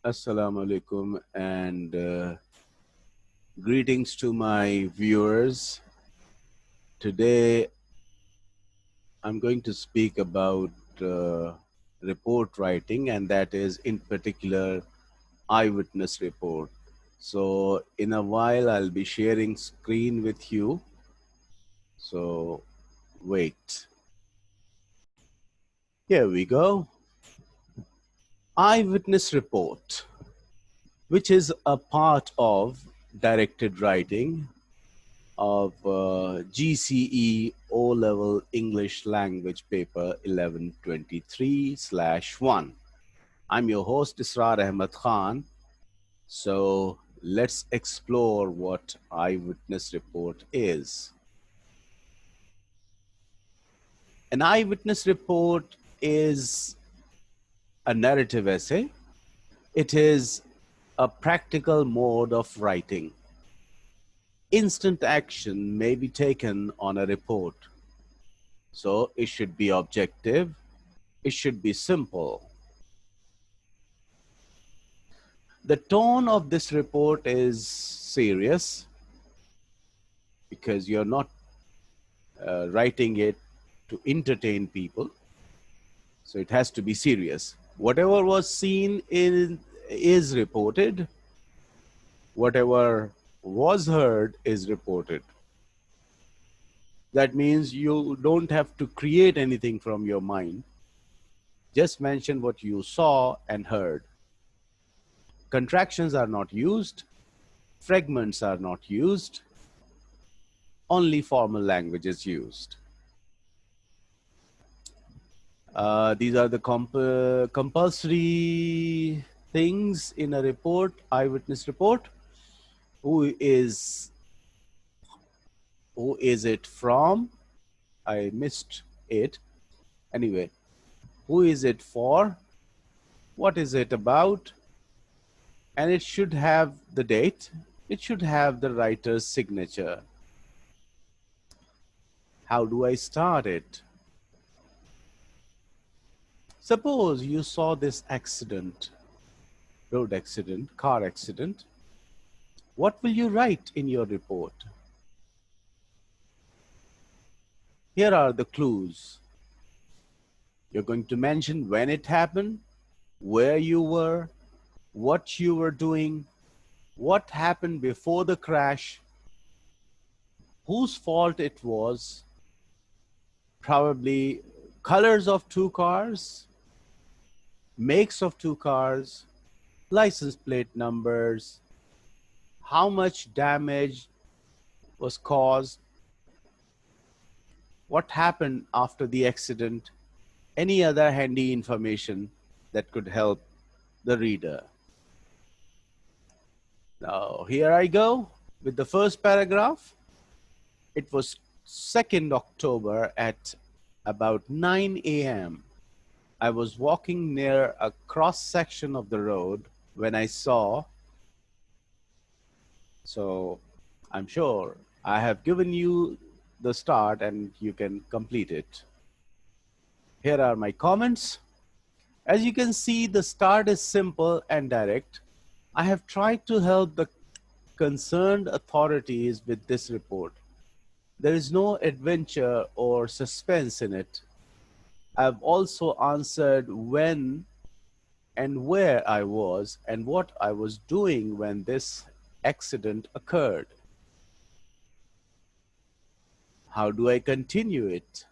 Assalamu alaikum and greetings to my viewers. Today I'm going to speak about report writing, and that is in particular eyewitness report. So in a while I'll be sharing screen with you. So wait. Here we go. Eyewitness report, which is a part of directed writing of GCE O-Level English Language Paper 1123/1. I'm your host Israr Ahmed Khan. So let's explore what eyewitness report is. An eyewitness report is a narrative essay. It is a practical mode of writing. Instant action may be taken on a report. So it should be objective. It should be simple. The tone of this report is serious because you're not writing it to entertain people. So it has to be serious. Whatever was seen is reported. Whatever was heard is reported. That means you don't have to create anything from your mind. Just mention what you saw and heard. Contractions are not used. Fragments are not used. Only formal language is used. These are the compulsory things in a report, eyewitness report. Who is it from? I missed it. Anyway, who is it for? What is it about? And it should have the date. It should have the writer's signature. How do I start it? Suppose you saw this accident, road accident, car accident. What will you write in your report? Here are the clues. You're going to mention when it happened, where you were, what you were doing, what happened before the crash, whose fault it was, probably colors of two cars, makes of two cars, license plate numbers, how much damage was caused, what happened after the accident, any other handy information that could help the reader. Now, here I go with the first paragraph. It was 2nd October at about 9 a.m. I was walking near a cross section of the road when I saw, so I'm sure I have given you the start and you can complete it. Here are my comments. As you can see, the start is simple and direct. I have tried to help the concerned authorities with this report. There is no adventure or suspense in it. I've also answered when and where I was and what I was doing when this accident occurred. How do I continue it?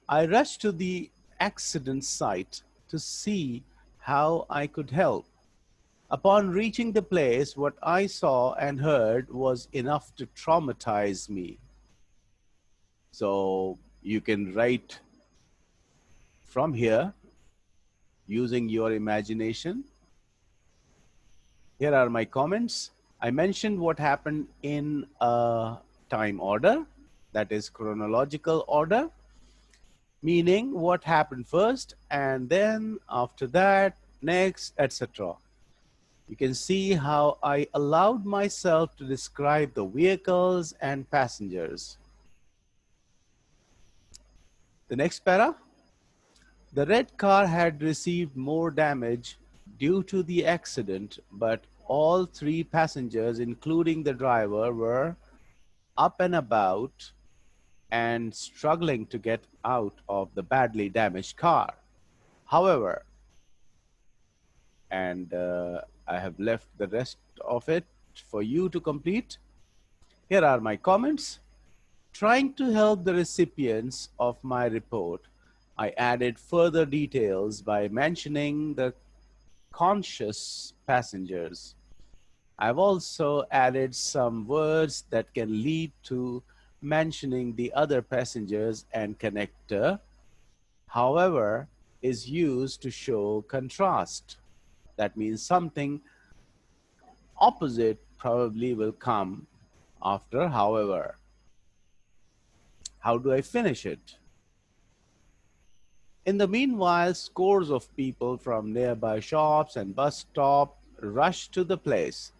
I rushed to the accident site to see how I could help. Upon reaching the place, what I saw and heard was enough to traumatize me. So you can write from here using your imagination. Here are my comments. I mentioned what happened in a time order, that is chronological order, meaning what happened first and then after that, next, etc. You can see how I allowed myself to describe the vehicles and passengers. The next para. The red car had received more damage due to the accident, but all three passengers, including the driver, were up and about and struggling to get out of the badly damaged car. However, and I have left the rest of it for you to complete. Here are my comments. Trying to help the recipients of my report, I added further details by mentioning the conscious passengers. I've also added some words that can lead to mentioning the other passengers, and connector, however, is used to show contrast. That means something opposite probably will come after however. How do I finish it? In the meanwhile, scores of people from nearby shops and bus stop rushed to the place.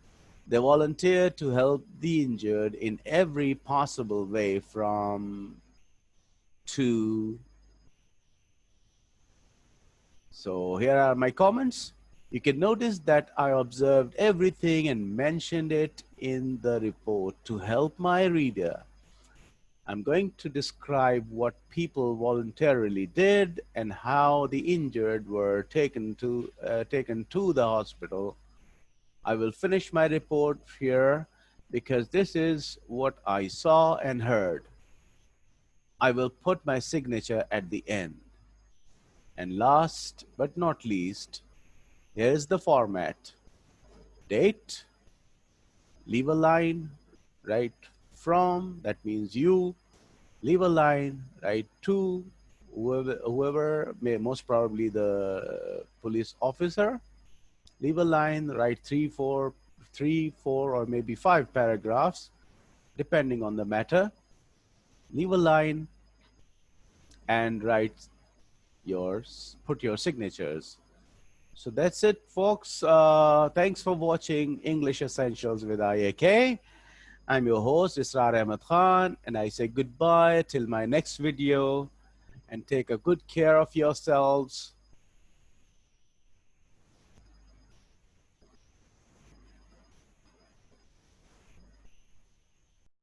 They volunteered to help the injured in every possible way from to. So here are my comments. You can notice that I observed everything and mentioned it in the report to help my reader. I'm going to describe what people voluntarily did and how the injured were taken to the hospital. I will finish my report here because this is what I saw and heard. I will put my signature at the end. And last but not least, here's the format. Date, leave a line, write from, that means you, leave a line, write to, whoever may, most probably the police officer, leave a line, write three, four, or maybe 5 paragraphs, depending on the matter. Leave a line and write put your signatures. So that's it, folks. Thanks for watching English Essentials with IAK. I'm your host, Israr Ahmed Khan, and I say goodbye till my next video, and take a good care of yourselves.